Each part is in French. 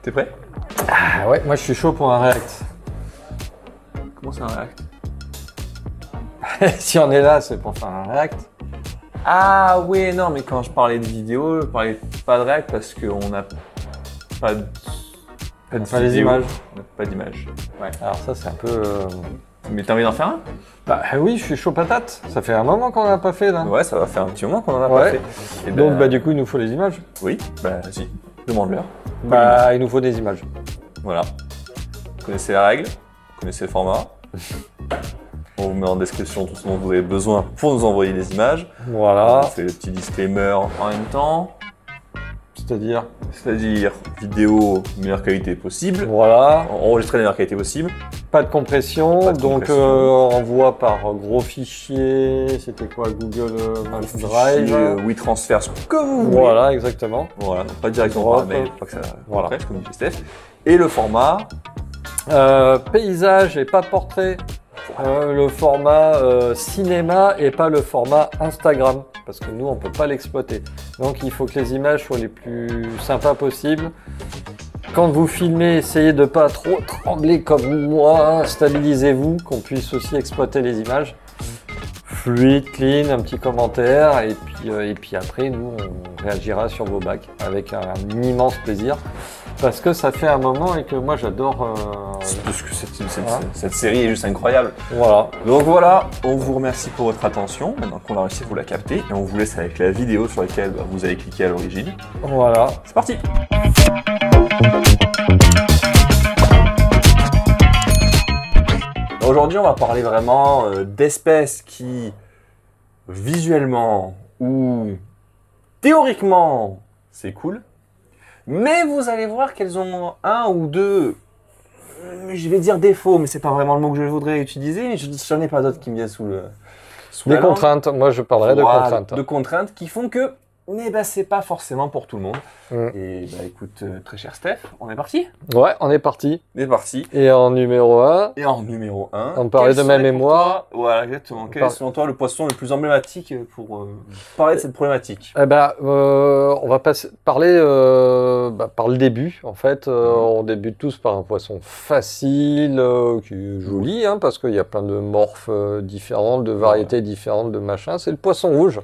T'es prêt? Ah ouais, moi je suis chaud pour un React. Comment c'est un React? Si on est là, c'est pour faire un React. Ah oui, non, mais quand je parlais de vidéo, je parlais pas de React parce qu'on n'a pas de les images. On n'a pas d'image. Ouais. Alors ça c'est un peu... Mais t'as envie d'en faire un? Bah oui, je suis chaud patate. Ça fait un moment qu'on n'a pas fait là. Ouais, ça va faire un petit moment qu'on en a pas Ouais. fait. Et Donc bah du coup il nous faut les images. Oui, bah vas-y, demande-leur. Bah il nous faut des images. Voilà. Vous connaissez la règle, vous connaissez le format. On vous met en description tout ce dont vous avez besoin pour nous envoyer des images. Voilà. On fait le petit disclaimer en même temps. C'est-à-dire vidéo meilleure qualité possible. Voilà. Enregistrer la meilleure qualité possible. Pas de compression. Pas de donc compression. envoi par gros fichier. C'était quoi, Google Drive. WeTransfer, ce que vous voulez. Voilà, exactement. Voilà, donc pas directement par mail, pas que ça Voilà. presse, comme dit Steph. Et le format. Paysage et pas portrait. Le format cinéma et pas le format Instagram, parce que nous on peut pas l'exploiter. Donc il faut que les images soient les plus sympas possibles. Quand vous filmez, essayez de pas trop trembler comme moi, stabilisez-vous, qu'on puisse aussi exploiter les images. Fluide, clean, un petit commentaire et puis après nous on réagira sur vos bacs avec un immense plaisir. Parce que ça fait un moment et que moi j'adore. Parce que cette série est juste incroyable. Voilà. Donc voilà, on vous remercie pour votre attention. Maintenant qu'on a réussi à vous la capter, et on vous laisse avec la vidéo sur laquelle vous avez cliqué à l'origine. Voilà. C'est parti. Aujourd'hui, on va parler vraiment d'espèces qui, visuellement ou théoriquement, c'est cool. Mais vous allez voir qu'elles ont un ou deux, je vais dire défauts, mais c'est pas vraiment le mot que je voudrais utiliser, mais j'en ai pas d'autres qui me viennent sous Des la langue. contraintes, moi je parlerai de Voilà, contraintes. de contraintes qui font que, mais bah, c'est pas forcément pour tout le monde. Mm. Et bah écoute, très cher Steph, on est parti? Ouais, on est parti. On est parti. Et en numéro 1, Et en numéro 1, on parlait de ma mémoire. Voilà, exactement. Quel est selon toi le poisson le plus emblématique pour parler de cette problématique? Eh ben, on va parler par le début. En fait, on débute tous par un poisson facile, qui est joli, hein, parce qu'il y a plein de morphes différentes, de variétés différentes, de machins. C'est le poisson rouge.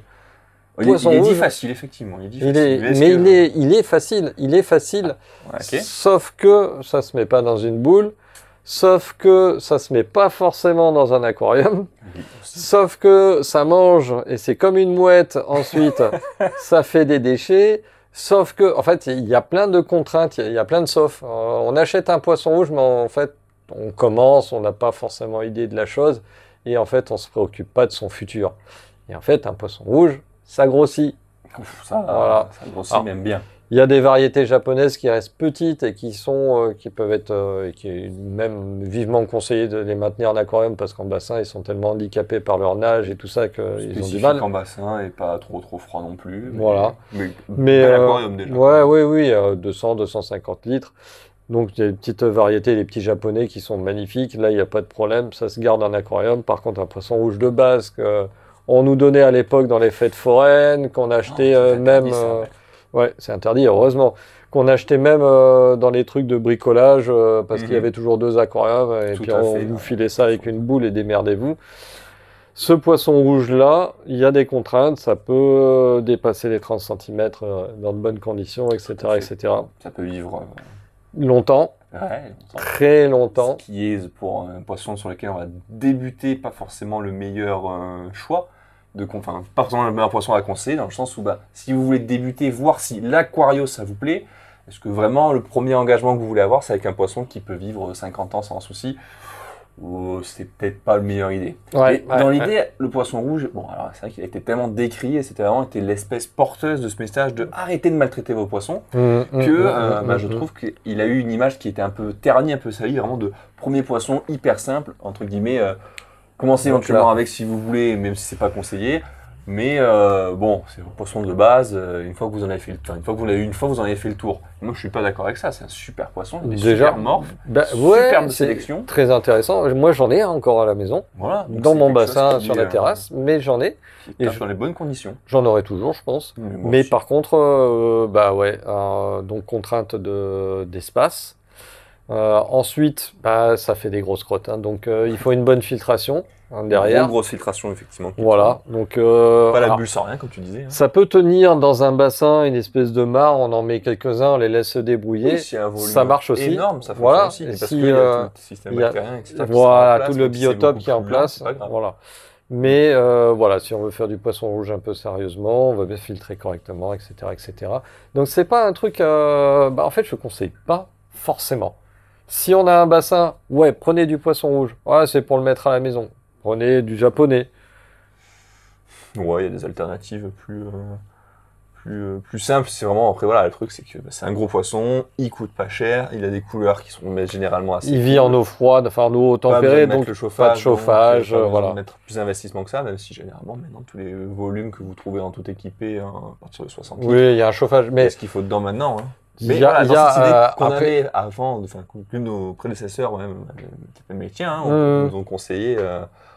Il est dit facile, effectivement. Il est facile. Il est facile. Ouais, okay. Sauf que ça se met pas dans une boule. Sauf que ça se met pas forcément dans un aquarium. Sauf que ça mange et c'est comme une mouette. Ensuite, ça fait des déchets. Sauf que, en fait, il y a plein de contraintes. Il y a plein de sauf. On achète un poisson rouge, mais en fait, on commence, on n'a pas forcément idée de la chose. Et en fait, on se préoccupe pas de son futur. Et en fait, un poisson rouge, ça grossit. Voilà. Ça grossit. Alors, même bien. Il y a des variétés japonaises qui restent petites et qui peuvent être, qui est même vivement conseillé de les maintenir en aquarium parce qu'en bassin ils sont tellement handicapés par leur nage et tout ça qu'ils ont du mal. En bassin et pas trop froid non plus. Voilà. Mais aquarium déjà. Ouais, oui, 200-250 litres. Donc il y a des petites variétés, les petits japonais qui sont magnifiques. Là il n'y a pas de problème, ça se garde en aquarium. Par contre un poisson rouge de base on nous donnait à l'époque dans les fêtes foraines, qu'on achetait même. Ouais, c'est interdit, heureusement. Qu'on achetait même dans les trucs de bricolage, parce qu'il y avait toujours 2 aquariums, et puis on vous filait ça avec une boule et démerdez-vous. Ce poisson rouge-là, il y a des contraintes, ça peut dépasser les 30 cm dans de bonnes conditions, etc. etc. Ça peut vivre longtemps, très longtemps. Ce qui est pour un poisson sur lequel on va débuter, pas forcément le meilleur choix. Pas forcément le meilleur poisson à conseiller, dans le sens où si vous voulez débuter, voir si l'aquario ça vous plaît, est-ce que vraiment le premier engagement que vous voulez avoir c'est avec un poisson qui peut vivre 50 ans sans souci, ou c'est peut-être pas la meilleure idée. Dans l'idée, le poisson rouge, alors c'est vrai qu'il a été tellement décrié, c'était vraiment l'espèce porteuse de ce message de arrêter de maltraiter vos poissons, je trouve qu'il a eu une image qui était un peu ternie, un peu salie, vraiment de premier poisson hyper simple, entre guimmets. Commencez éventuellement avec si vous voulez, même si c'est pas conseillé. Mais bon, c'est un poisson de base. Une fois que vous en avez fait vous en avez fait le tour. Moi, je suis pas d'accord avec ça. C'est un super poisson, des Déjà, super morphes, ouais, superbe c'est sélection. très intéressant. Moi, j'en ai un encore à la maison, Voilà. Donc dans c'est mon quelque chose bassin qui, sur la terrasse, mais j'en ai. qui Et tape dans les bonnes conditions. j'en aurai toujours, je pense. Moi Mais aussi. par contre, bah ouais, donc contrainte d'espace. Ensuite, bah, ça fait des grosses crottes, hein, donc il faut une bonne filtration derrière. Grosse filtration, effectivement. Voilà, donc Pas la alors, bulle sans rien, comme tu disais. Hein. ça peut tenir dans un bassin, une espèce de mare, on en met quelques-uns, on les laisse se débrouiller. Oui, s'il y a un volume Ça marche aussi. énorme, ça fonctionne Voilà. aussi. Et Mais parce si, qu'il y a tout le système il y a- bactérien, etc. qui sera en Voilà, place, tout le même si c'est biotope beaucoup qui est en plus lent, place. c'est pas grave. Voilà. Mais voilà, si on veut faire du poisson rouge un peu sérieusement, on va bien filtrer correctement, etc., etc. Donc c'est pas un truc, bah, en fait, je conseille pas forcément. Si on a un bassin, ouais, prenez du poisson rouge. Ouais, c'est pour le mettre à la maison. Prenez du japonais. Ouais, il y a des alternatives plus simples. C'est vraiment, après, voilà, le truc, c'est que c'est un gros poisson, il coûte pas cher, il a des couleurs qui sont mais généralement assez Il vit en cool. eau froide, enfin en eau Pas besoin tempérée, de mettre donc le pas de chauffage, chauffage, donc, pas besoin voilà. de mettre plus d'investissement que ça, même si généralement, maintenant, tous les volumes que vous trouvez en tout équipé, hein, à partir de 60 litres, Oui, il y a un chauffage, mais est-ce qu'il faut dedans maintenant, hein. Mais il y a, voilà, il y dans a, cette idée qu'on après, avait avant, enfin, que nos prédécesseurs, même, même les tiens, hein, nous ont conseillé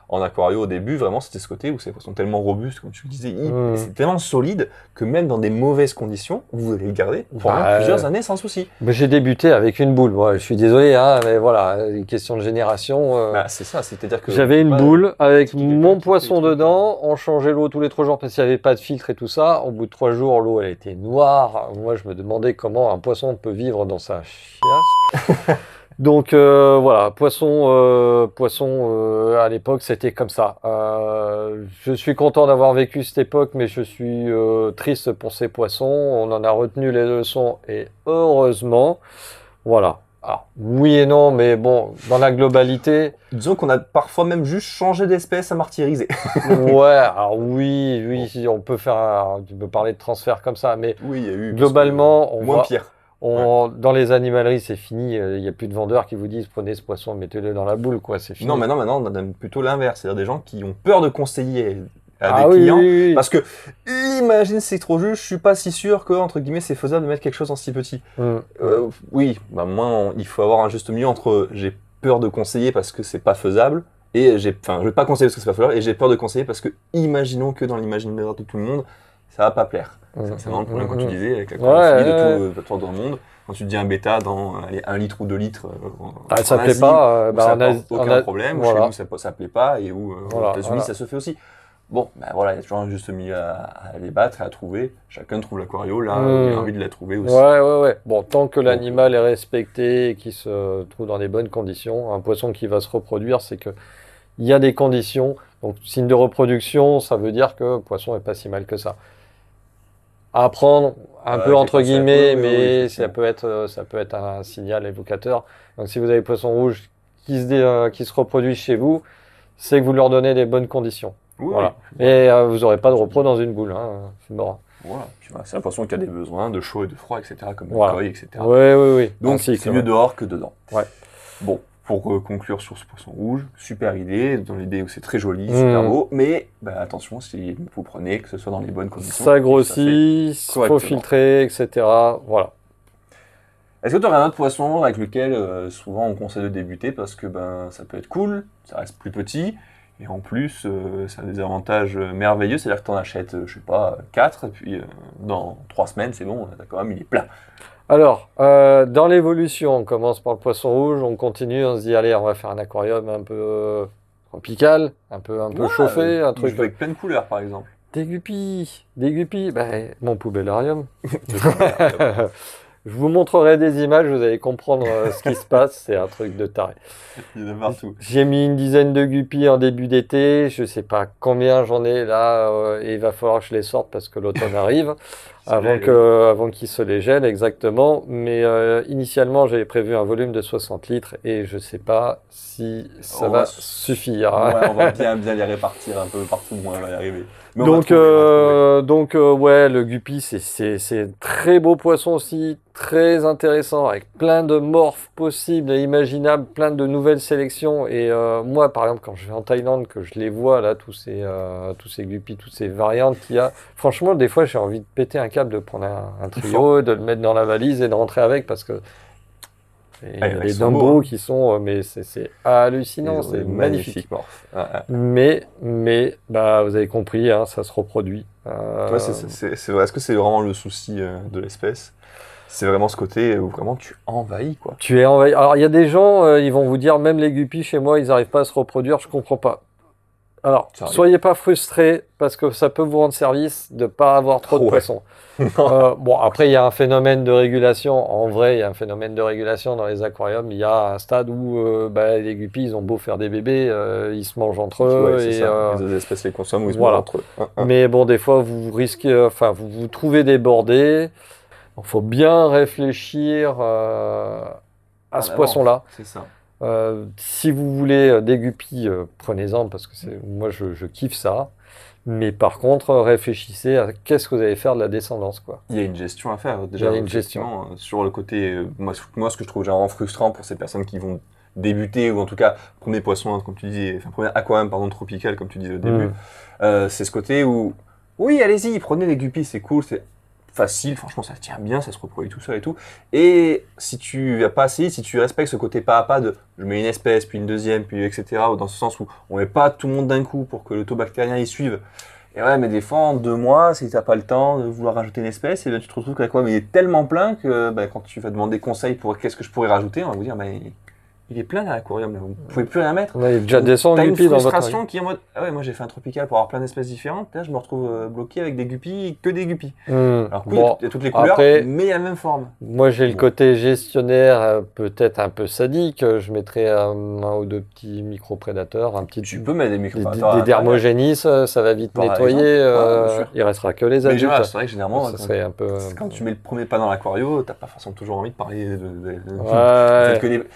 en aquario au début, vraiment, c'était ce côté où ces poissons tellement robustes, comme tu le disais, c'est tellement solide que même dans des mauvaises conditions, vous allez le garder pendant plusieurs années sans souci. Mais j'ai débuté avec une boule. Moi, je suis désolé, hein, mais voilà, une question de génération. Bah, c'est ça, c'est-à-dire que J'avais une boule avec mon qui poisson fait des trucs, dedans. On changeait l'eau tous les 3 jours parce qu'il n'y avait pas de filtre et tout ça. Au bout de 3 jours, l'eau elle était noire. Moi, je me demandais comment un poisson peut vivre dans sa chiasse. Donc voilà, poisson à l'époque c'était comme ça. Je suis content d'avoir vécu cette époque, mais je suis triste pour ces poissons. On en a retenu les leçons et heureusement, voilà. Alors, oui et non, mais bon, dans la globalité, Disons qu'on a parfois même juste changé d'espèce à martyriser. ouais. Alors oui, si on peut tu peux parler de transfert comme ça, mais Oui, il y a eu. globalement, on moins voit. pire. Dans les animaleries, c'est fini. Il n'y a plus de vendeurs qui vous disent prenez ce poisson, mettez-le dans la boule, quoi. C'est fini. Non, maintenant, on a plutôt l'inverse. C'est-à-dire des gens qui ont peur de conseiller à Ah des oui, clients. oui, oui. Parce que, imagine, c'est trop juste, je suis pas si sûr que, entre guillemets, c'est faisable de mettre quelque chose en si petit. Oui, bah, moi, il faut avoir un juste milieu entre j'ai peur de conseiller parce que c'est pas faisable, et je vais pas conseiller parce que c'est pas faisable, et j'ai peur de conseiller parce que, imaginons que dans l'imaginaire de tout le monde, ça va pas plaire. C'est vraiment le problème quand tu disais avec la chlorophyllie de tout dans le monde. Quand tu te dis un bêta dans 1 litre ou 2 litres, Ça en plaît Asie, pas. où bah, ça en Asie- apporte aucun problème, ou voilà. chez nous ça plaît pas, et où Voilà, aux États-Unis voilà. ça se fait aussi. Bon, ben voilà, il y a toujours un juste milieu à les battre et à trouver. Chacun trouve l'aquario là où il a envie de la trouver aussi. Ouais. Bon, tant que l'animal est respecté et qu'il se trouve dans des bonnes conditions, un poisson qui va se reproduire, c'est que il y a des conditions. Donc, signe de reproduction, ça veut dire que le poisson est pas si mal que ça. À prendre un peu j'ai entre pensé un peu, guillemets, oui, mais effectivement. ça peut être un signal évocateur. Donc, si vous avez poisson rouge qui se reproduit chez vous, c'est que vous leur donnez des bonnes conditions. Oui, Voilà. oui. Et vous n'aurez pas de repro dans une boule, hein. C'est mort. Voilà. Puis, voilà, c'est un poisson qui a des besoins de chaud et de froid, etc., comme Voilà. le koi, etc. Oui. Donc Ainsi c'est que- mieux dehors que dedans. Ouais. Bon, pour conclure sur ce poisson rouge, super idée, dans l'idée où c'est très joli, super beau, mais bah, attention, si vous prenez, que ce soit dans les bonnes conditions. Ça et grossit, fait faut correctement. filtrer, etc. Voilà. Est-ce que tu aurais un autre poisson avec lequel souvent on conseille de débuter parce que ben ça peut être cool, ça reste plus petit, et en plus ça a des avantages merveilleux, c'est-à-dire que tu en achètes, je sais pas, 4, et puis dans 3 semaines c'est bon, t'as quand même, il est plein. Alors, dans l'évolution, on commence par le poisson rouge, on continue, on se dit, allez, on va faire un aquarium un peu tropical, un peu Ouais, chauffé, un truc. avec plein de couleurs par exemple. Des guppies, mon poubellarium. Je vous montrerai des images, vous allez comprendre ce qui se passe, c'est un truc de taré. Il y en a partout. J'ai mis une dizaine de guppies en début d'été, je sais pas combien j'en ai là, et il va falloir que je les sorte parce que l'automne arrive. avant qu'ils se les gèlent, exactement. Mais initialement, j'avais prévu un volume de 60 litres et je sais pas si ça va suffire. Ouais, on va bien les répartir un peu partout, on va y arriver. Mais Donc ouais, le guppy, c'est un très beau poisson aussi, très intéressant, avec plein de morphes possibles et imaginables, plein de nouvelles sélections. Et moi, par exemple, quand je vais en Thaïlande, que je les vois là, tous ces guppies, toutes ces variantes qu'il y a, franchement, des fois, j'ai envie de péter un câble, de prendre un trio, de le mettre dans la valise et de rentrer avec, parce que les Dumbo qui sont, mais c'est hallucinant, c'est magnifique. Mais bah, vous avez compris, hein, ça se reproduit. Ouais, c'est vrai. Est-ce que c'est vraiment le souci de l'espèce? C'est vraiment ce côté où vraiment tu envahis, quoi. Tu es envahi. Alors il y a des gens, ils vont vous dire, même les guppies chez moi, ils n'arrivent pas à se reproduire, je comprends pas. Alors, soyez pas frustrés, parce que ça peut vous rendre service de pas avoir trop de poissons. Bon, après, il y a un phénomène de régulation. En vrai, il y a un phénomène de régulation dans les aquariums. Il y a un stade où les guppies, ils ont beau faire des bébés, ils se mangent entre eux. Ouais, et les espèces les consomment ou ils se mangent entre eux. Mais bon, des fois, vous risquez, vous trouvez débordé. Il faut bien réfléchir à ce poisson-là. C'est ça. Si vous voulez des guppies, prenez-en, parce que moi je kiffe ça. Mais par contre, réfléchissez à qu'est-ce que vous allez faire de la descendance, quoi. Il y a une gestion à faire déjà. Il y a une gestion sur le côté. Moi, ce que je trouve généralement frustrant pour ces personnes qui vont débuter, ou en tout cas premier poisson, comme tu dis, premier aquarium tropical, comme tu disais au début, c'est ce côté où oui, allez-y, prenez les guppies, c'est cool, c'est facile, franchement ça tient bien, ça se reproduit tout seul et tout. Et si tu vas pas si tu respectes ce côté pas à pas de je mets une espèce, puis une deuxième, puis etc., ou dans ce sens où on met pas tout le monde d'un coup pour que le taux bactérien y suive. Et ouais, mais des fois en 2 mois, si t'as pas le temps de vouloir rajouter une espèce, et bien tu te retrouves avec quoi, mais il est tellement plein que quand tu vas demander conseil pour qu'est-ce que je pourrais rajouter, on va vous dire il est plein dans l'aquarium, vous pouvez plus rien mettre. Il y a déjà des cent guppies dans votre frustration qui est en mode ah ouais, moi j'ai fait un tropical pour avoir plein d'espèces différentes, là je me retrouve bloqué avec des guppies, que des guppies. Alors oui, il y a toutes les couleurs, mais il y a la même forme. Moi j'ai le côté gestionnaire, peut-être un peu sadique, je mettrais un ou deux petits micro-prédateurs, tu peux mettre des micro-prédateurs. Des dermogénies, ça va vite nettoyer, il restera que les adultes. C'est vrai que généralement, quand tu mets le premier pas dans l'aquarium, t'as pas forcément toujours envie de parler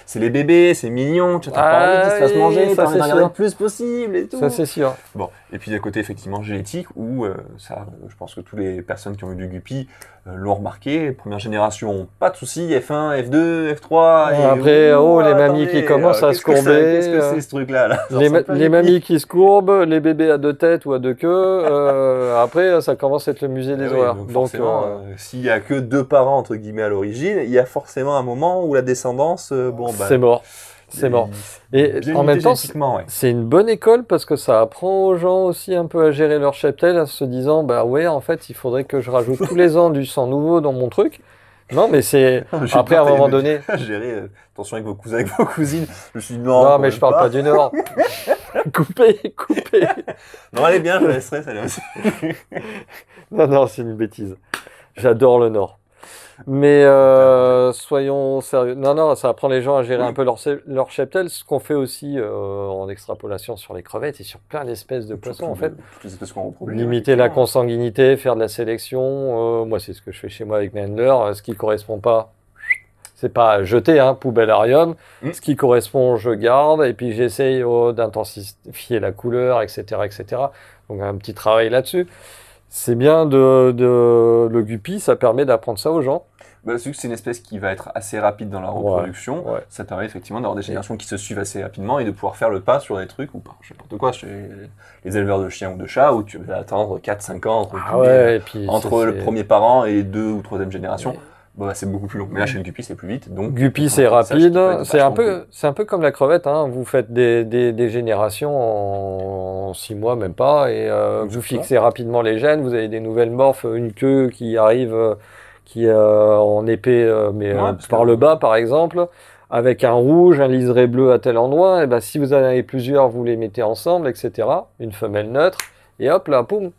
c'est les bébés, c'est mignon, tu n'as pas envie qu'ils se fassent manger, tu as envie d'en regarder le plus possible et tout. Ça, c'est sûr. Bon, et puis il y a le côté effectivement génétique où je pense que toutes les personnes qui ont eu du guppy l'ont remarqué. Première génération, pas de soucis, F1, F2, F3. Et après, les mamies qui commencent à se courber. Qu'est-ce que c'est ce truc-là les mamies qui se courbent, les bébés à 2 têtes ou à 2 queues. Après, ça commence à être le musée des horreurs. Donc forcément, s'il n'y a que 2 parents entre guillemets à l'origine, il y a forcément un moment où la descendance, c'est mort. C'est mort. Et en même temps, c'est une bonne école parce que ça apprend aux gens aussi un peu à gérer leur cheptel, en se disant, en fait, il faudrait que je rajoute tous les ans du sang nouveau dans mon truc. Non, mais c'est... Après, à un moment donné... Gérer, attention avec vos cousins, avec vos cousines. Je suis non, mais je parle pas du Nord. Coupez. Non, elle est bien, je la laisserai, celle-là aussi. Non, c'est une bêtise. J'adore le Nord. Mais soyons sérieux. Non, ça apprend les gens à gérer un peu leur cheptel, ce qu'on fait aussi en extrapolation sur les crevettes et sur plein d'espèces de poissons en fait. Limiter la consanguinité, faire de la sélection. Moi, c'est ce que je fais chez moi avec mes handlers. Ce qui correspond pas, c'est pas jeter, poubellarium. Ce qui correspond, je garde et puis j'essaye d'intensifier la couleur, etc., etc. Donc un petit travail là-dessus. C'est bien le guppy, ça permet d'apprendre ça aux gens. C'est une espèce qui va être assez rapide dans la reproduction. Ça permet effectivement d'avoir des générations qui se suivent assez rapidement et de pouvoir faire le pas sur des trucs ou pas, n'importe quoi, chez les éleveurs de chiens ou de chats où tu vas attendre 4-5 ans entre le premier parent et 2 ou 3e génération. C'est beaucoup plus long. Mais là, chez le guppy, c'est plus vite. Donc, guppy, c'est rapide. C'est un peu comme la crevette. Vous faites des générations en 6 mois, même pas, et vous fixez rapidement les gènes. Vous avez des nouvelles morphes, une queue qui arrive, qui est en épais, par le bas, par exemple, avec un rouge, un liseré bleu à tel endroit. Et si vous en avez plusieurs, vous les mettez ensemble, etc. Une femelle neutre, et hop là, poum.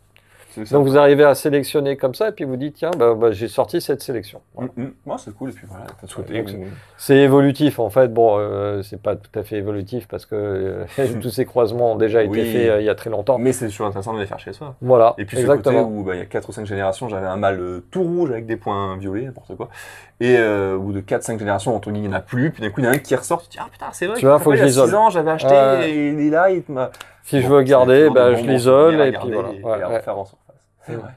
C'est ça. Donc vous arrivez à sélectionner comme ça et puis vous dites tiens j'ai sorti cette sélection. Voilà. Ouais, c'est cool, et puis voilà, t'as souhaité. Donc, c'est évolutif en fait. Bon, c'est pas tout à fait évolutif parce que tous ces croisements ont déjà été Oui. faits il y a très longtemps. Mais c'est toujours intéressant de les faire chez soi. Voilà, Et puis ce exactement. côté où il y a 4 ou 5 générations, j'avais un mâle tout rouge avec des points violets, n'importe quoi. Et au bout de 4-5 générations, entre guillemets, il n'y en a plus. Puis d'un coup, il y en a un qui ressort, tu te dis, ah putain, c'est vrai, Tu vois, faut que il y a je l'isole. 6 ans, j'avais acheté, et il est là, il m'a... Si je Bon, veux garder, c'est toujours de je bons l'isole souvenirs à et puis garder voilà. et à refaire en surface. C'est vrai.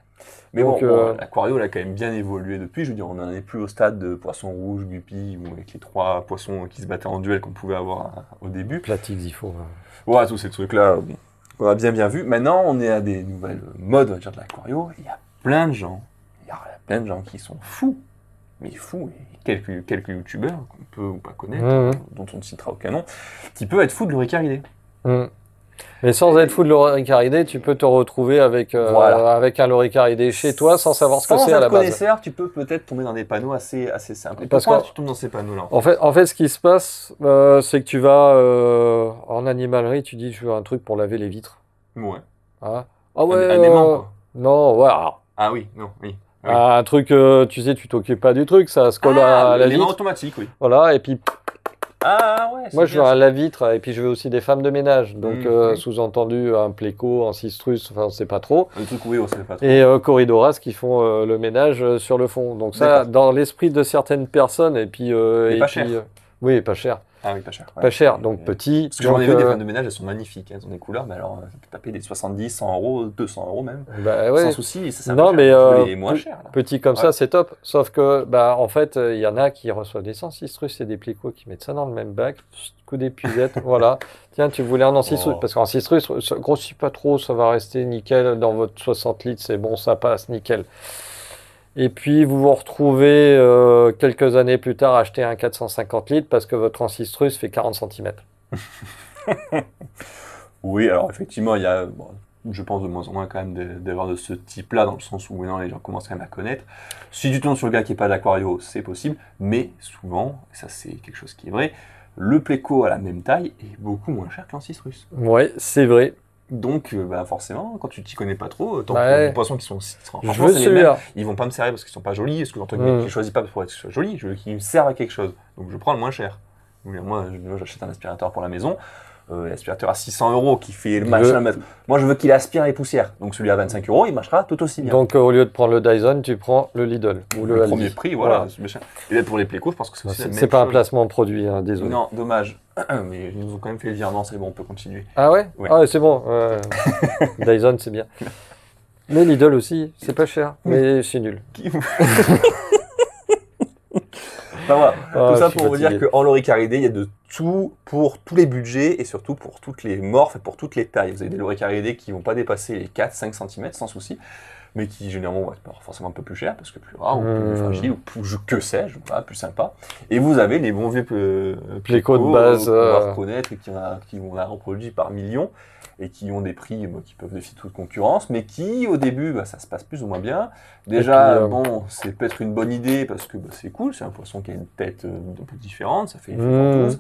Mais Donc, bon, l'aquario, il a quand même bien évolué depuis. Je veux dire, on n'en est plus au stade de poisson rouge, guppy, ou avec les 3 poissons qui se battaient en duel qu'on pouvait avoir au début. Platix, il faut. Ouais, tous ces trucs-là, bon, on a bien vu. Maintenant, on est à des nouvelles modes, on va dire, de l'aquario. Il y a plein de gens, qui sont fous, mais fous, et quelques youtubeurs qu'on peut ou pas connaître, dont on ne citera aucun nom, qui peuvent être fous de l'oricaridé. Mais sans être fou de l'oricaridé, tu peux te retrouver avec un loricaridé chez toi sans savoir ce que c'est à la base. Sans être connaisseur, tu peux peut-être tomber dans des panneaux assez simples. Et Parce pourquoi que- tu tombes dans ces panneaux-là? En fait, ce qui se passe, c'est que tu vas en animalerie, tu dis je veux un truc pour laver les vitres. Ouais. Hein. Ah ouais. Un aimant, quoi. Non, ouais. Alors, Ah oui, non, oui. Oui. un truc, tu sais, tu t'occupes pas du truc, ça se colle à la l'aimant vitre. automatique, oui. Voilà, et puis Ah ouais, c'est moi je veux bien, un lave-vitre et puis je veux aussi des femmes de ménage. Donc Mhm. sous-entendu un pléco, un cistrus, enfin on sait pas trop. ça. Le truc, oui, on sait pas trop. Et corridoras qui font le ménage sur le fond. Donc ça, D'accord. dans l'esprit de certaines personnes, et puis... Et pas cher. oui, pas cher. Ah oui, pas cher. Pas cher, donc petit. Parce que j'en ai donc, vu des femmes de ménage, elles sont magnifiques, elles ont des couleurs, mais alors, ça peut taper des 70, 100 euros, 200 euros même. bah, ouais. Sans souci, et ça, c'est Non, pas cher. mais Je veux les moins chers, là. petit comme Ouais. ça, c'est top. Sauf que, en fait, il y en a qui reçoivent des ancistrus et des plécos qui mettent ça dans le même bac, coup d'épuisette, voilà. Tiens, tu voulais un ancistrus, Oh. parce qu'un ancistrus, ça grossit pas trop, ça va rester nickel dans votre 60 litres, c'est bon, ça passe, nickel. Et puis, vous vous retrouvez quelques années plus tard à acheter un 450 litres parce que votre ancistrus fait 40 cm. Oui, alors effectivement, il y a, bon, je pense de moins en moins quand même d'avoir de ce type-là, dans le sens où maintenant les gens commencent quand même à connaître. Si tu tombes sur le gars qui n'est pas d'aquario, c'est possible, mais souvent, et ça c'est quelque chose qui est vrai, le pléco à la même taille est beaucoup moins cher que l'ancistrus. Ouais, c'est vrai. Donc, forcément, quand tu t'y connais pas trop, tant Ouais. que les poissons qui sont franchement, Je veux c'est les mêmes, celui-là. ils vont pas me servir parce qu'ils sont pas jolis, parce que entre guillemets, je les choisis pas pour être jolis, je veux qu'ils me servent à quelque chose. Donc je prends le moins cher. Moi, j'achète un aspirateur pour la maison, l'aspirateur à 600 euros qui fait le machin. Moi, je veux qu'il aspire les poussières. Donc celui à 25 euros, il marchera tout aussi bien. Donc, au lieu de prendre le Dyson, tu prends le Lidl ou le le Aldi. premier prix, voilà. Et là, pour les plécos, je pense que c'est aussi la même C'est pas un chose. placement produit, hein, désolé. Non, dommage. Mais ils nous ont quand même fait le virement, c'est bon, on peut continuer. Ah ouais? Ouais. Ah ouais, c'est bon. Dyson, c'est bien. Mais Lidl aussi, c'est pas cher, mais c'est nul. Enfin, voilà. Ah, Tout ça je suis pour vous dire fatigué. qu'en loricaridé, il y a de tout pour tous les budgets et surtout pour toutes les morphes et pour toutes les tailles. Vous avez des loricaridés qui vont pas dépasser les 4-5 cm sans souci, mais qui généralement vont être forcément un peu plus chers parce que plus rares ou plus fragiles ou plus, que sais-je, voilà, plus sympa. Et vous avez les bons vieux Pléco de base, qu'on va reconnaître et qui vont la reproduire par millions et qui ont des prix qui peuvent défier toute concurrence, mais qui, au début, ça se passe plus ou moins bien. Déjà, puis, bon, c'est peut-être une bonne idée parce que c'est cool, c'est un poisson qui a une tête un peu différente, ça fait une ventouse.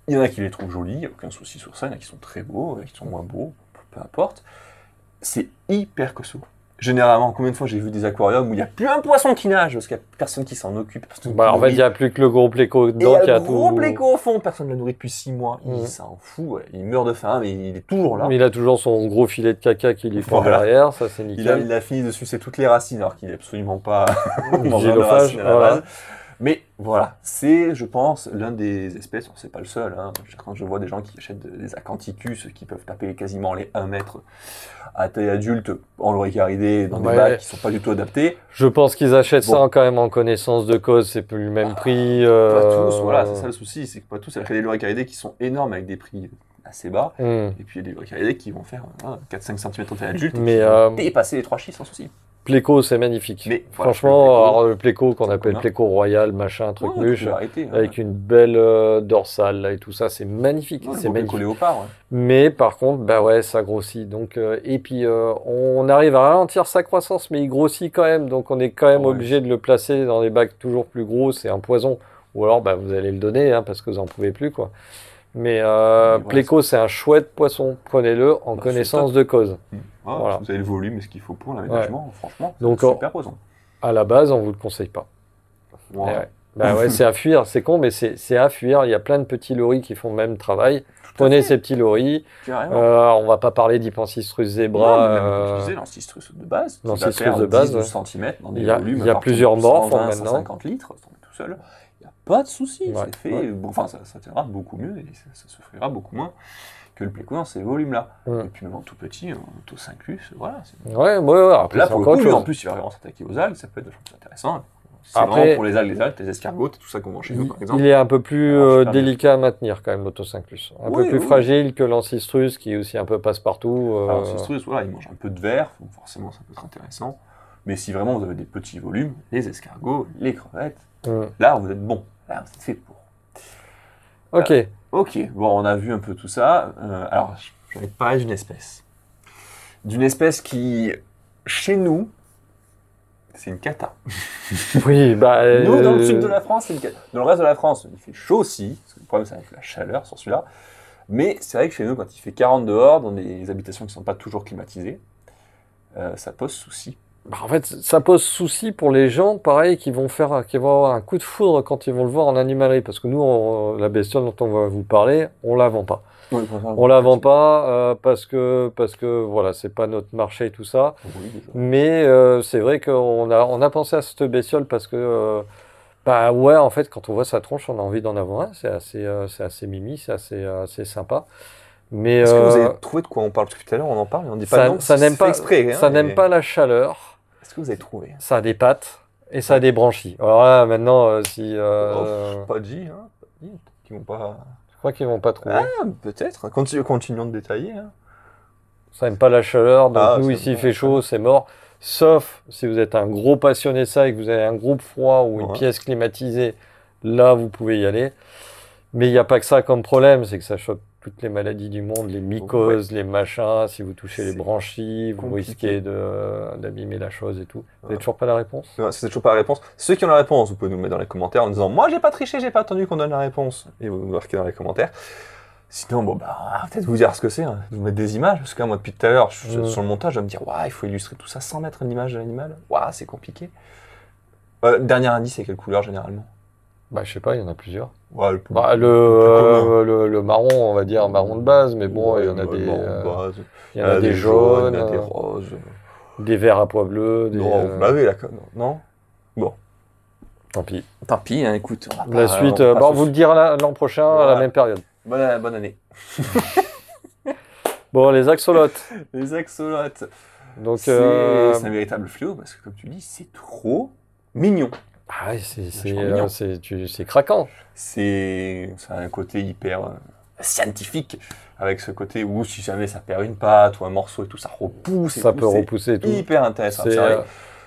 Il y en a qui les trouvent jolis, il n'y a aucun souci sur ça, il y en a qui sont très beaux, il y en a qui sont moins beaux, peu importe. C'est hyper costaud. Généralement, combien de fois j'ai vu des aquariums où il n'y a plus un poisson qui nage parce qu'il n'y a personne qui s'en occupe. En fait, il n'y a plus que le gros pléco Et dedans qui a le gros tout. pléco au fond, personne ne l'a nourri depuis 6 mois. Il s'en fout, ouais. Il meurt de faim, mais il est toujours là. Mais il a toujours son gros filet de caca qui lui pend Voilà. derrière, ça c'est nickel. Il a fini de sucer toutes les racines alors qu'il n'est absolument pas mangeur de Xylophage, racines à la voilà. base. Mais voilà, c'est, je pense, l'un des espèces, c'est pas le seul, hein. Quand je vois des gens qui achètent des acanthicus qui peuvent taper quasiment les 1 mètre à taille adulte en loricaridé dans des bacs qui sont pas du tout adaptés. Je pense qu'ils achètent ça quand même en connaissance de cause, c'est plus le même prix. Pas tous, voilà, c'est ça le souci, c'est que pas tous, il y a des loricaridés qui sont énormes avec des prix assez bas, et puis il y a des loricaridés qui vont faire 4-5 cm en taille adulte et qui vont dépasser les 3 chiffres sans souci. Pléco, c'est magnifique. Mais voilà, franchement, alors, le pléco qu'on appelle commun. pléco royal, machin, truc muche, arrêter, avec une belle dorsale là, et tout ça, c'est magnifique. C'est magnifique. Léopard, ouais. Mais par contre, ça grossit. Donc, et puis, on arrive à ralentir sa croissance, mais il grossit quand même. Donc, on est quand même obligé de le placer dans des bacs toujours plus gros. C'est un poison. Ou alors, vous allez le donner parce que vous n'en pouvez plus, quoi. Mais pléco, c'est un chouette poisson. Prenez-le en connaissance de cause. Voilà. Si vous avez le volume et ce qu'il faut pour l'aménagement, franchement, Donc, c'est super posant. À la base, on ne vous le conseille pas. Ouais. Ouais. Bah ouais, c'est à fuir, c'est con, mais c'est à fuir. Il y a plein de petits loris qui font le même travail. Prenez ces petits loris. On va pas parler d'Hypansistrus zebra. Comme je disais, l'Ancistrus de base, qui va l'Ancistrus faire de base, 10-12 cm dans des il y a volumes. plusieurs morphes 120, maintenant. 150 litres, tout seul. Il n'y a pas de souci. Ouais, C'est fait. Bon, enfin, ça tiendra beaucoup mieux et ça souffrira beaucoup moins que le pléco dans ces volumes-là. Et puis même en tout petit, en Autosynclus, voilà. Ouais, après, là, pour le coup, lui, en plus, il va vraiment s'attaquer aux algues, ça peut être intéressant. C'est vraiment pour les algues, les escargots, tout ça qu'on vend chez nous, par exemple. Il est un peu plus délicat à maintenir quand même, l'Autosynclus. Un peu plus fragile que l'Ancistrus, qui est aussi un peu passe-partout. L'Ancistrus, voilà, il mange un peu de verre, donc forcément ça peut être intéressant. Mais si vraiment vous avez des petits volumes, les escargots, les crevettes, là vous êtes bon. Là vous êtes fait pour. Ok. Ok, bon, on a vu un peu tout ça. Alors, je vais te parler d'une espèce. D'une espèce qui, chez nous, c'est une cata. Oui, bah. Nous, dans le sud de la France, c'est une cata. Dans le reste de la France, il fait chaud aussi. Parce que le problème, c'est avec la chaleur sur celui-là. Mais c'est vrai que chez nous, quand il fait 40 dehors, dans des habitations qui ne sont pas toujours climatisées, ça pose souci. Bah, en fait, ça pose souci pour les gens, pareil, qui vont avoir un coup de foudre quand ils vont le voir en animalerie. Parce que nous, la bestiole dont on va vous parler, on la vend pas. Oui, on la vend pas parce que voilà, c'est pas notre marché et tout ça. Oui, mais c'est vrai qu'on a pensé à cette bestiole parce que bah ouais, en fait, quand on voit sa tronche, on a envie d'en avoir un. C'est assez mimi, c'est assez sympa. Mais est-ce que vous avez trouvé de quoi on parle? Parce que tout à l'heure, on en parle et on dit pas non. Ça n'aime pas exprès. Ça n'aime pas la chaleur. Est-ce que vous avez trouvé? Ça a des pattes et ça a des branchies. Alors là, maintenant, si pas dit, hein. Qui vont pas. Je crois qu'ils vont pas trouver. Ah, peut-être. Continuons de détailler. Hein. Ça n'aime pas la chaleur, donc nous ici il fait chaud, c'est mort. Sauf si vous êtes un gros passionné de ça et que vous avez un groupe froid ou une pièce climatisée, là vous pouvez y aller. Mais il n'y a pas que ça comme problème, c'est que ça chope toutes les maladies du monde, les mycoses, les machins. Si vous touchez les branchies, vous risquez d'abîmer la chose et tout. Vous n'avez toujours pas la réponse? Non, c'est toujours pas la réponse. Ceux qui ont la réponse, vous pouvez nous le mettre dans les commentaires en disant moi j'ai pas triché, j'ai pas attendu qu'on donne la réponse. Et vous nous marquez dans les commentaires. Sinon, bon, bah, peut-être vous dire ce que c'est, hein. Vous mettre des images, parce que moi, depuis tout à l'heure, sur le montage, je vais me dire, il faut illustrer tout ça sans mettre une image de l'animal. C'est compliqué. Dernier indice, c'est quelle couleur, généralement? Bah, je sais pas, il y en a plusieurs. Le marron, on va dire, marron de base, mais bon, il y en a des... il y en a des jaunes, il y en a des roses. Des verts à pois bleus. Non, vous l'avez, là, non? Bon. Tant pis. Tant pis, hein, écoute. La suite, on vous le dira l'an prochain, à la même période. Bonne année. Bon, les axolotes. Les axolotes. Donc, c'est un véritable fléau, parce que comme tu dis, c'est trop mignon. Ah oui, c'est craquant. C'est un côté hyper scientifique, avec ce côté où si jamais ça perd une patte ou un morceau et tout, ça repousse. Ça peut repousser et tout. Hyper intéressant.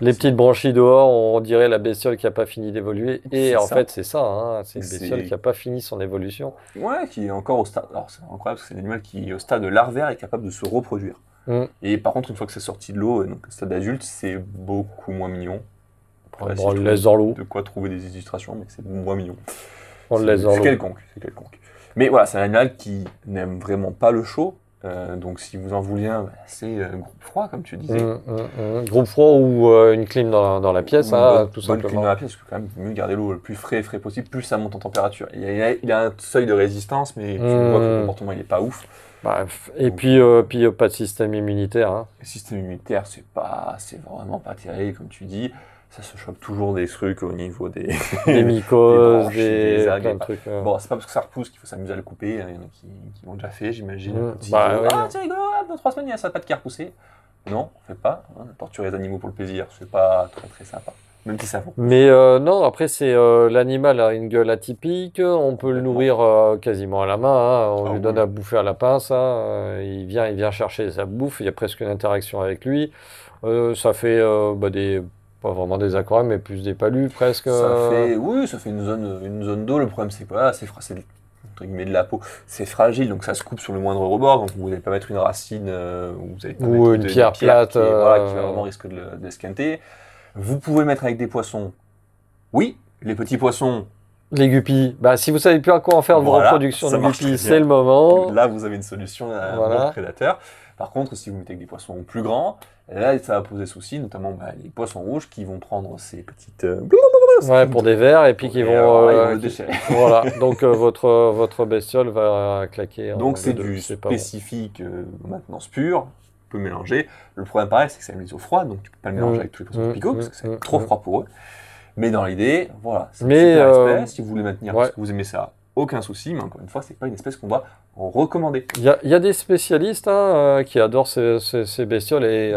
Les petites branchies dehors, on dirait la bestiole qui n'a pas fini d'évoluer. Et en fait, c'est ça, hein, c'est une bestiole qui n'a pas fini son évolution. Ouais, qui est encore au stade. Alors, c'est incroyable parce que c'est un animal qui, au stade larvaire, est capable de se reproduire. Et par contre, une fois que c'est sorti de l'eau, donc au stade adulte, c'est beaucoup moins mignon. On le laisse dans l'eau. De quoi trouver des illustrations, mais c'est moins mignon. On le laisse dans l'eau. C'est quelconque. Mais voilà, c'est un animal qui n'aime vraiment pas le chaud. Donc si vous en vouliez un, c'est groupe froid, comme tu disais. Groupe froid ou une clim dans la pièce, tout simplement. Une clim dans la pièce, parce que quand même, mieux garder l'eau le plus frais possible, plus ça monte en température. Il a un seuil de résistance, mais tu vois que le comportement il n'est pas ouf. Et puis pas de système immunitaire. Hein. Le système immunitaire, c'est vraiment pas terrible, comme tu dis. Ça se chope toujours des trucs au niveau des mycoses, des algues, plein de trucs. Bon, c'est pas parce que ça repousse qu'il faut s'amuser à le couper. Il y en a qui l'ont déjà fait, j'imagine. C'est rigolo, dans 3 semaines, il y a sa patte qui a repoussé. Non, on fait pas. Torturer les animaux pour le plaisir, c'est pas très très sympa. Même si ça vaut. Mais non, après, c'est l'animal a une gueule atypique. On peut le nourrir quasiment à la main. Hein. On lui donne à bouffer à la pince. Hein. Il vient chercher sa bouffe. Il y a presque une interaction avec lui. Ça fait pas vraiment des aquariums, mais plus des palus presque. Ça fait une zone d'eau. Le problème, c'est quoi? C'est entre guillemets de la peau. C'est fragile, donc ça se coupe sur le moindre rebord. Donc vous n'allez pas mettre une racine ou une pierre plate qui va vraiment risquer de l'esquinter. Vous pouvez le mettre avec des poissons. Oui, les petits poissons. Les guppies. Si vous savez plus à quoi en faire de vos reproductions de guppies, c'est le moment. Là, vous avez une solution à un bon prédateur. Par contre, si vous mettez avec des poissons plus grands, là, ça va poser souci, notamment les poissons rouges qui vont prendre ces petites... Ouais, pour des vers, et puis qui vont... ils vont le déchirer. Voilà, donc votre bestiole va claquer. Donc c'est deux, du c'est pas bon. spécifique maintenance pure, on peut mélanger. Le problème pareil, c'est que ça met les eaux froides, donc tu peux pas le mélanger avec tous les poissons tropicaux, parce que c'est trop froid pour eux. Mais dans l'idée, voilà, c'est une super espèce, si vous voulez maintenir parce que vous aimez ça, aucun souci, mais encore une fois, c'est pas une espèce qu'on va recommander. Il y a des spécialistes qui adorent ces bestioles et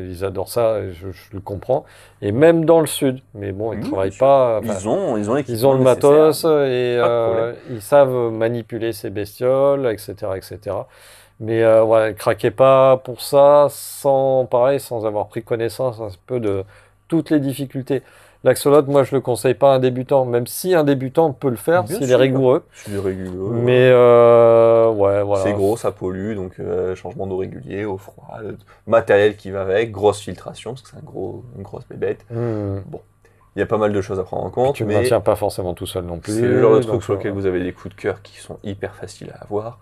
ils adorent ça, et je le comprends. Et même dans le sud, mais bon, ils ne travaillent pas. Ils ont ils ont le matos et ils savent manipuler ces bestioles, etc., etc. Mais ouais, craquez pas pour ça sans avoir pris connaissance un peu de toutes les difficultés. L'axolote, moi, je le conseille pas à un débutant, même si un débutant peut le faire s'il est rigoureux. S'il est rigoureux. Mais ouais, voilà. C'est gros, ça pollue, donc changement d'eau régulier, eau froide, matériel qui va avec, grosse filtration, parce que c'est une grosse bébête. Bon, il y a pas mal de choses à prendre en compte. Tu ne maintiens pas forcément tout seul non plus. C'est le genre de truc sur lequel vous avez des coups de cœur qui sont hyper faciles à avoir.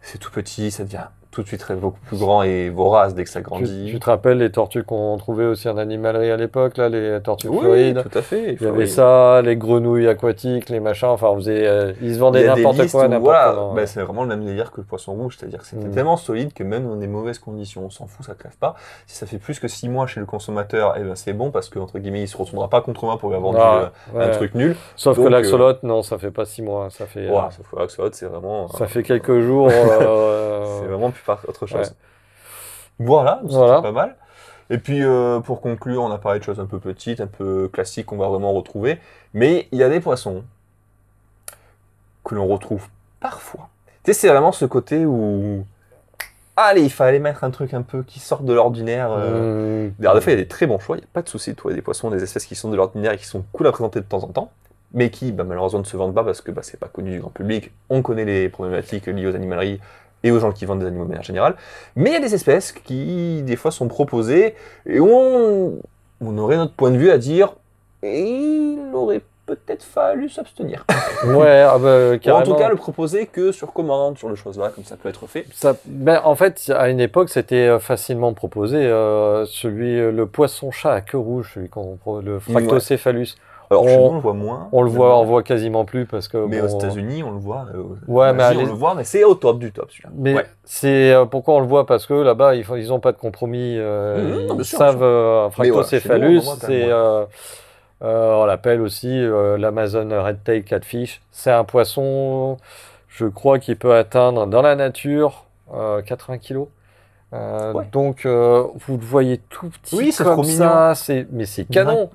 C'est tout petit, ça devient tout de suite beaucoup plus grand et vorace dès que ça grandit. Tu te rappelles les tortues qu'on trouvait aussi en animalerie à l'époque, là, les tortues oui, florides? Tout à fait. Il y avait ça, les grenouilles aquatiques, les machins, enfin, ils se vendaient n'importe quoi, voilà, c'est vraiment le même délire que le poisson rouge, c'est-à-dire que c'était tellement solide que même dans des mauvaises conditions, on s'en fout, ça crève pas. Si ça fait plus que 6 mois chez le consommateur, eh ben c'est bon parce que entre guillemets, il se retournera pas contre moi pour lui avoir vendu un truc nul. Sauf que l'axolote, non, ça fait pas 6 mois, ça fait. Sauf que l'axolote, c'est vraiment. Ça fait quelques jours. C'est vraiment plus autre chose. Ouais. Voilà, c'est pas mal. Et puis, pour conclure, on a parlé de choses un peu petites, un peu classiques qu'on va vraiment retrouver. Mais il y a des poissons que l'on retrouve parfois. Tu sais, c'est vraiment ce côté où... Allez, il fallait mettre un truc un peu qui sort de l'ordinaire. D'ailleurs, des fois, il y a des très bons choix, il n'y a pas de souci. Il y a des poissons, des espèces qui sont de l'ordinaire et qui sont cool à présenter de temps en temps, mais qui, malheureusement, ne se vendent pas parce que c'est pas connu du grand public. On connaît les problématiques liées aux animaleries et aux gens qui vendent des animaux de manière générale. Mais il y a des espèces qui, des fois, sont proposées et on aurait notre point de vue à dire il aurait peut-être fallu s'abstenir. Ouais, ou en tout cas le proposer que sur commande, sur le choses-là, comme ça peut être fait. En fait, à une époque, c'était facilement proposé. Le poisson-chat à queue rouge, le Fractocéphalus. Alors, chez nous, on le voit moins. On voit quasiment plus parce que. Mais aux États-Unis, on le voit. On le voit, mais c'est au top du top, celui-là. Mais c'est pourquoi on le voit parce que là-bas, ils n'ont pas de compromis. Ils savent Fractocéphalus, on l'appelle aussi l'Amazon Red-tailed Catfish. C'est un poisson, je crois, qui peut atteindre dans la nature 80 kg. Donc vous le voyez tout petit comme ça, mais c'est canon,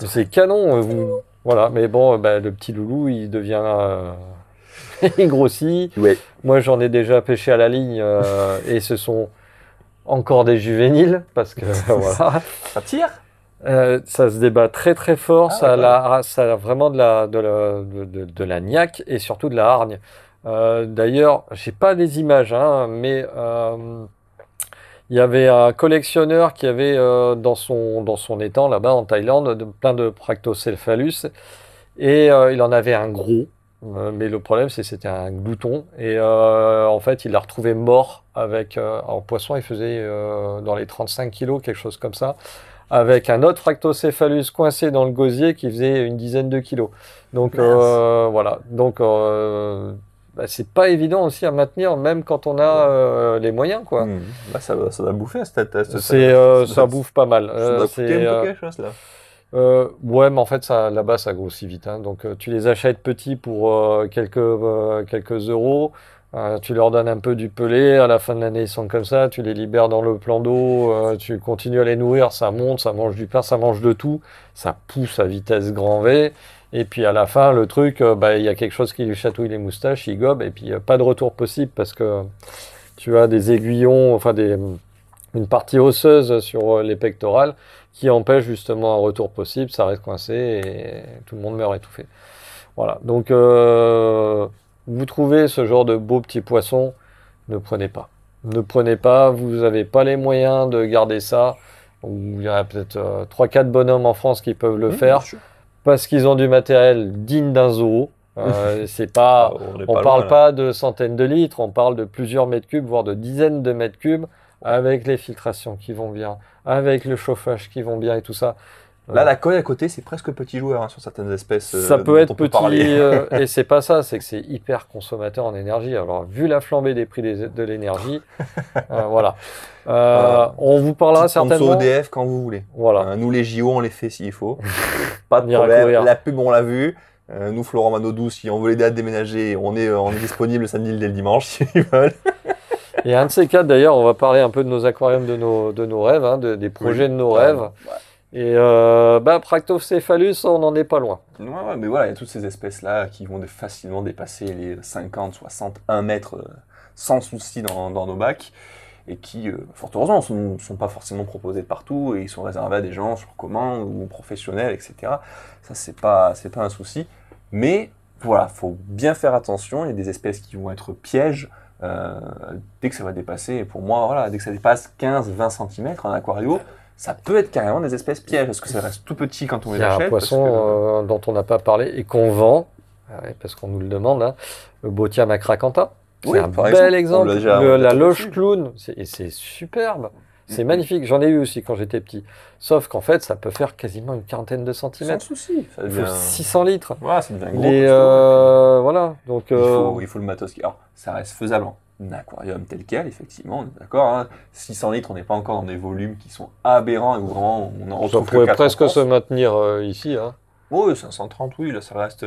c'est canon. Voilà, mais bon, le petit loulou, il devient, il grossit. Ouais. Moi, j'en ai déjà pêché à la ligne et ce sont encore des juvéniles parce que voilà. Ça tire. Ça se débat très très fort. Ça a vraiment de la niaque et surtout de la hargne. D'ailleurs, j'ai pas les images, mais il y avait un collectionneur qui avait dans son étang là-bas en Thaïlande plein de Fractocéphalus et il en avait un gros, mais le problème c'est que c'était un glouton et en fait il l'a retrouvé mort avec en poisson, il faisait dans les 35 kilos, quelque chose comme ça, avec un autre Fractocéphalus coincé dans le gosier qui faisait une dizaine de kilos. Donc voilà, donc c'est pas évident aussi à maintenir, même quand on a les moyens, quoi. Ça va bouffer, ça bouffe pas mal. Ça doit coûter un peu quelque chose, là. Ouais, mais en fait, là-bas, ça grossit vite. Donc, tu les achètes petits pour quelques euros. Tu leur donnes un peu du pelé. À la fin de l'année, ils sont comme ça. Tu les libères dans le plan d'eau. Tu continues à les nourrir. Ça monte, ça mange du pain, ça mange de tout. Ça pousse à vitesse grand V. Et puis à la fin, le truc, il y a quelque chose qui lui chatouille les moustaches, il gobe, et puis pas de retour possible parce que tu as des aiguillons, enfin une partie osseuse sur les pectorales qui empêche justement un retour possible, ça reste coincé et tout le monde meurt étouffé. Voilà, donc vous trouvez ce genre de beaux petits poissons, ne prenez pas. Ne prenez pas, vous n'avez pas les moyens de garder ça. Il y a peut-être 3-4 bonhommes en France qui peuvent le faire. Parce qu'ils ont du matériel digne d'un zoo, C'est pas, n'est on pas parle loin, là. pas de centaines de litres, on parle de plusieurs mètres cubes, voire de dizaines de mètres cubes, avec les filtrations qui vont bien, avec le chauffage qui vont bien et tout ça. Là, la coille à côté, c'est presque petit joueur hein, sur certaines espèces Ça peut dont être on peut petit, parler. et c'est pas ça, c'est que c'est hyper consommateur en énergie. Alors, vu la flambée des prix de l'énergie, voilà. On vous parlera Petite sponsor certainement. EDF quand vous voulez. Voilà. Nous, les JO, on les fait s'il faut. Pas de On ira problème. courir. La pub, on l'a vu. Nous, Florent Manodou, si on veut l'aider à déménager, on est disponible le samedi dès le dimanche s'ils veulent. Et un de ces quatre, d'ailleurs, on va parler un peu de nos aquariums, de nos rêves, hein, des projets de nos rêves. Ouais. Et Practopcephalus, on n'en est pas loin. Ouais, mais voilà, il y a toutes ces espèces-là qui vont facilement dépasser les 50, 60, 1 mètre sans souci dans nos bacs et qui, fort heureusement, sont pas forcément proposés partout et ils sont réservés à des gens sur commande ou professionnels, etc. Ça, c'est pas un souci. Mais voilà, faut bien faire attention. Il y a des espèces qui vont être pièges dès que ça va dépasser. Et pour moi, voilà, dès que ça dépasse 15-20 cm un aquario, ça peut être carrément des espèces pièges, parce que ça reste tout petit quand on Il les y a achète. un poisson dont on n'a pas parlé et qu'on vend, parce qu'on nous le demande, hein, le Botia macracantha. C'est un bel exemple. La loge clown, c'est superbe. C'est magnifique. J'en ai eu aussi quand j'étais petit. Sauf qu'en fait, ça peut faire quasiment une quarantaine de centimètres. Sans souci. Il faut 600 litres. Ouais, ça devient gros. Voilà. Donc, il faut le matos. Alors, ça reste faisable un aquarium tel quel, effectivement, on est d'accord. Hein. 600 litres, on n'est pas encore dans des volumes qui sont aberrants et où vraiment on en retrouve. Ça pourrait presque se maintenir ici. Hein. Oui, 530, oui, là ça reste.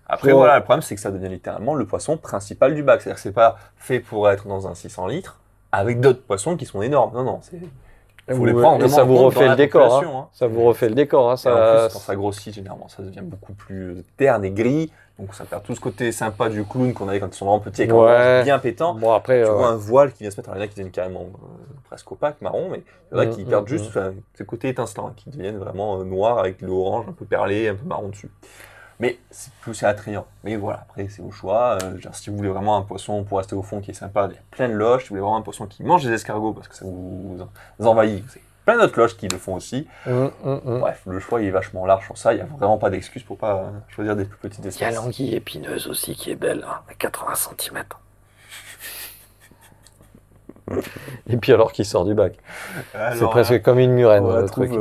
Après, voilà, le problème c'est que ça devient littéralement le poisson principal du bac. C'est-à-dire que c'est pas fait pour être dans un 600 litres avec d'autres poissons qui sont énormes. Non, non, c'est. Faut les prendre et ça vous refait le décor. Hein. Ça vous refait le décor. Hein, en plus, quand ça grossit, généralement, ça devient beaucoup plus terne et gris. Donc ça perd tout ce côté sympa du clown qu'on avait quand ils sont vraiment petits et quand ils sont bien pétants. Bon, après, tu vois un voile qui vient se mettre, alors il y en a qui deviennent carrément presque opaque, marron, mais il y en a qui perdent juste ce côté étincelant, qui deviennent vraiment noirs avec le orange un peu perlé, un peu marron dessus. Mais c'est attrayant. Mais voilà, après c'est au choix. Genre, si vous voulez vraiment un poisson pour rester au fond qui est sympa, il y a plein de loges. Si vous voulez vraiment un poisson qui mange des escargots parce que ça vous envahit, c'est plein d'autres loges qui le font aussi. Bref, le choix il est vachement large sur ça. Il n'y a vraiment pas d'excuse pour pas choisir des plus petites espèces. Il y a l'anguille épineuse aussi qui est belle, hein, à 80 cm. Et puis alors qu'il sort du bac. C'est presque comme une murène, le truc.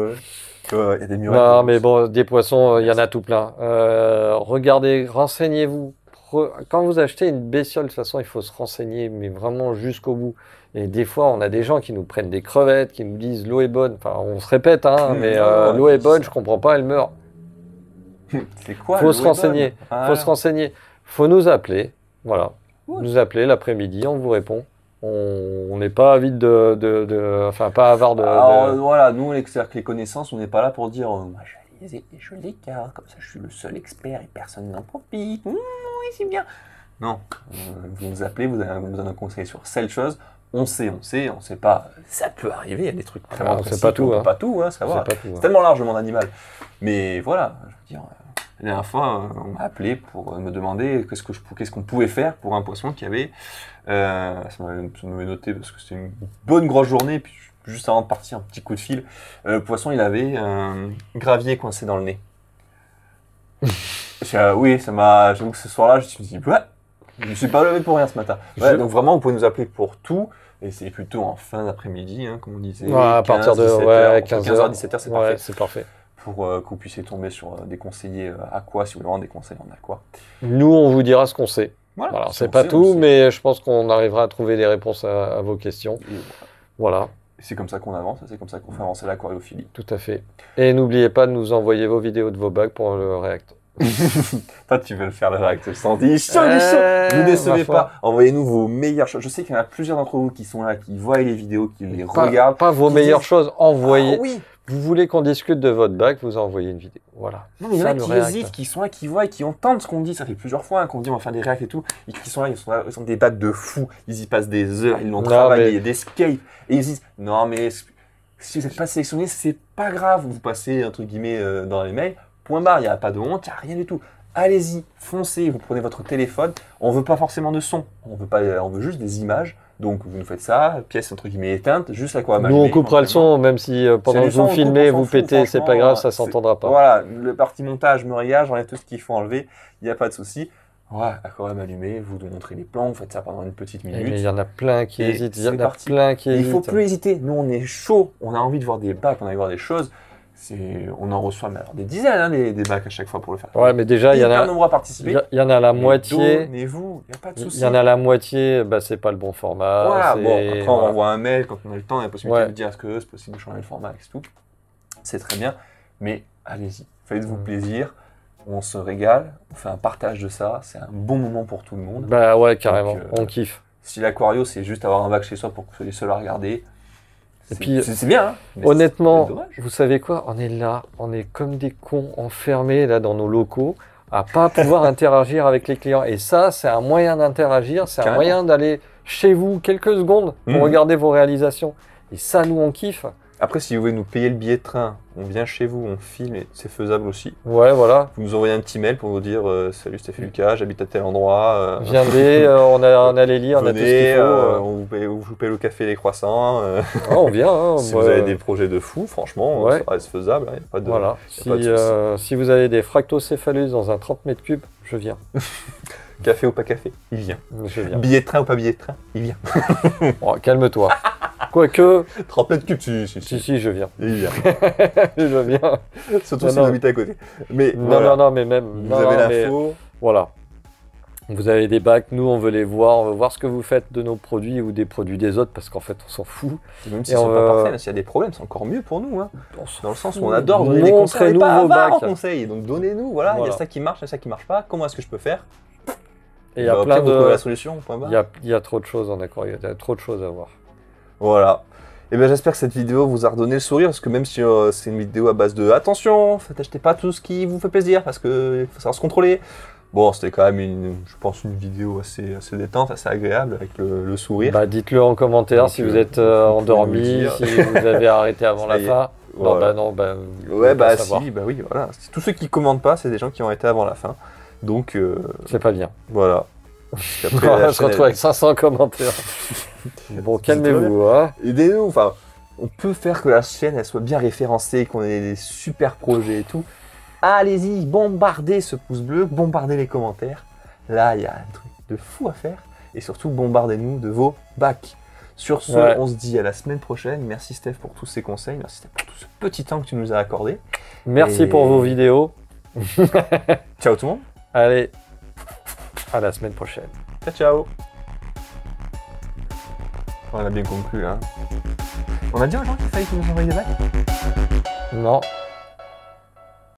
Il y a des murènes. Non, mais bon, des poissons, il y en a tout plein. Regardez, renseignez-vous. Quand vous achetez une bestiole, de toute façon, il faut se renseigner, mais vraiment jusqu'au bout. Et des fois, on a des gens qui nous prennent des crevettes, qui nous disent l'eau est bonne. Enfin, on se répète, hein, mais l'eau est bonne, je comprends pas, elle meurt. C'est quoi? Faut se renseigner. Faut se renseigner. Faut nous appeler. Voilà. Nous appeler l'après-midi, on vous répond. On n'est pas avide enfin, pas avare de. Alors voilà, nous, c'est-à-dire que les connaissances, on n'est pas là pour dire moi je l'écarte, comme ça je suis le seul expert et personne n'en profite. Oui, c'est bien. Non, vous nous appelez, vous avez besoin d'un conseil sur cette chose. On sait pas. Ça peut arriver, il y a des trucs vraiment précis. C'est pas tout, on peut pas tout, savoir. C'est tellement large le monde animal. Mais voilà, je veux dire. La dernière fois, on m'a appelé pour me demander qu'est-ce qu'on pouvait faire pour un poisson qui avait... ça m'avait noté parce que c'était une bonne grosse journée, puis juste avant de partir, un petit coup de fil. Le poisson, il avait un gravier coincé dans le nez. Oui, j'avoue que ce soir-là, je me suis dit, ouais, je ne suis pas levé pour rien ce matin. Ouais, donc vraiment, vous pouvez nous appeler pour tout. Et c'est plutôt en fin d'après-midi, hein, comme on disait. À partir de 15h, 17h, c'est parfait. C'est parfait. Pour que vous puissiez tomber sur des conseillers aqua, si vous voulez vraiment des conseils en aqua. Nous, on vous dira ce qu'on sait. Voilà, c'est pas tout, mais je pense qu'on arrivera à trouver des réponses à vos questions. Voilà. C'est comme ça qu'on avance, c'est comme ça qu'on fait avancer l'aquariophilie. Tout à fait. Et n'oubliez pas de nous envoyer vos vidéos de vos bacs pour le React. Toi, tu veux le faire le React sans dire, ne vous décevez pas. Envoyez-nous vos meilleures choses. Je sais qu'il y en a plusieurs d'entre vous qui sont là, qui voient les vidéos, qui les regardent. Pas vos meilleures choses, envoyez. Ah, oui. Vous voulez qu'on discute de votre bac, vous envoyez une vidéo. Voilà. Non, mais il y en a qui hésitent, qui sont là, qui voient et qui entendent ce qu'on dit. Ça fait plusieurs fois qu'on dit on va faire des réacts et tout. Et qui sont là, ils ont des bacs de fous. Ils y passent des heures, ils l'ont travaillé, des escapes. Et ils disent non, mais si vous n'êtes pas sélectionné, c'est pas grave. Vous passez, entre guillemets, dans les mails. Point barre, il n'y a pas de honte, il n'y a rien du tout. Allez-y, foncez, vous prenez votre téléphone. On veut pas forcément de son. On veut juste des images. Donc vous nous faites ça, pièce entre guillemets éteinte, juste l'aquarium Nous, on allumé, coupera le éventuellement. son, même si pendant C'est que du son, vous on filmez, coupe, on vous s'en fout, pétez, c'est pas franchement, grave, ça c'est- s'entendra pas. Voilà, le parti montage, me régale, j'enlève tout ce qu'il faut enlever, il n'y a pas de souci. Voilà, aquarium allumé, vous nous montrez les plans, vous faites ça pendant une petite Eh, mais il minute. y en a plein qui Et hésitent, il y c'est en a parti. plein qui Il hésitent. faut plus hésiter, nous on est chaud, on a envie de voir des bacs, on a envie de voir des choses. On en reçoit mais alors, des dizaines hein, des bacs à chaque fois pour le faire. Ouais, mais déjà, il y en Hyper a, nombreux à participer. il y en a la Mais moitié. Donnez-vous, il n'y a pas de Il souci. y en a la moitié, bah, c'est pas le bon format. Voilà, c'est- bon, après on voilà. renvoie un mail quand on a le temps, il y a la possibilité Ouais. de dire est-ce que c'est possible de changer le format, et tout. C'est très bien, mais allez-y, faites-vous plaisir, on se régale, on fait un partage de ça, c'est un bon moment pour tout le monde. Bah ouais, carrément, Donc, on kiffe. Si l'aquario c'est juste avoir un bac chez soi pour que vous soyez seul à regarder, c'est puis, c'est bien, hein, mais Honnêtement, c'est dommage. vous savez quoi? On est là, on est comme des cons enfermés là dans nos locaux, à pas pouvoir interagir avec les clients. Et ça, c'est un moyen d'interagir, c'est un Carrément. moyen d'aller chez vous quelques secondes pour Mhm. regarder vos réalisations. Et ça, nous, on kiffe. Après, si vous voulez nous payer le billet de train, on vient chez vous, on filme, et c'est faisable aussi. Ouais, voilà. Vous nous envoyez un petit mail pour nous dire salut Stéphane Lucas, j'habite à tel endroit. Viendez, on a les lits, on a tout ce Venez, qu'il faut. on vous paye le café et les croissants. Ah, on vient. Hein, Si moi, vous avez des projets de fou, franchement, Ouais. ça reste faisable. Hein, y a pas de... Voilà. y a pas de souci. Si vous avez des fractocéphalus dans un 30 mètres cubes, je viens. Café ou pas café, il vient. Je viens. Billet de train ou pas billet de train, il vient. Bon, calme-toi. Quoique, 30 mètres cubes, si, je viens. il vient. Je viens. Surtout Non, si non. vous habitez à côté. Mais Non, voilà, non, mais même. vous non, avez non, mais l'info. voilà. Vous avez des bacs, nous on veut les voir, on veut voir ce que vous faites de nos produits ou des produits des autres parce qu'en fait on s'en fout. Même s'ils Et sont on pas va- parfaits, s'il y a des problèmes, c'est encore mieux pour nous. Hein. On s'en Dans le sens où fout. on adore donner des conseils. On n'est Montrez-nous pas vos avare en bacs. conseils. Donc donnez-nous, voilà, il y Voilà. a ça qui marche, il y a ça qui marche pas. Comment est-ce que je peux faire? Et il y a Bah, plein vous trouvez la de. solution, point barre. Il y a trop de choses en aquarium, il y a trop de choses à voir. Voilà. Et bien j'espère que cette vidéo vous a redonné le sourire, parce que même si c'est une vidéo à base de attention, achetez pas tout ce qui vous fait plaisir, parce qu'il faut savoir se contrôler. Bon, c'était quand même, je pense, une vidéo assez détente, assez agréable, avec le sourire. Bah, dites-le en commentaire Donc, si vous vous êtes pouvez nous endormi, dire. si vous avez arrêté avant Ça la y est. fin. Voilà. Non, bah. vous Ouais, pouvez pas bah savoir. si, bah oui, voilà. Tous ceux qui commentent pas, c'est des gens qui ont été avant la fin. Donc, C'est pas bien. voilà. Après, On la va se chaîne, retrouver avec 500 commentaires. Bon, calmez-vous, hein. aidez-nous, enfin, on peut faire que la chaîne elle soit bien référencée, qu'on ait des super projets et tout. Allez-y, bombardez ce pouce bleu, bombardez les commentaires. Là, il y a un truc de fou à faire. Et surtout, bombardez-nous de vos bacs. Sur ce, Ouais. on se dit à la semaine prochaine. Merci Steph pour tous ces conseils. Merci Steph pour tout ce petit temps que tu nous as accordé. Merci Et- pour vos vidéos. Ciao tout le monde. Allez, à la semaine prochaine. Ciao, ciao. On a bien conclu, hein. On a dit aux gens qu'il fallait qu'ils nous envoient des bacs. Non,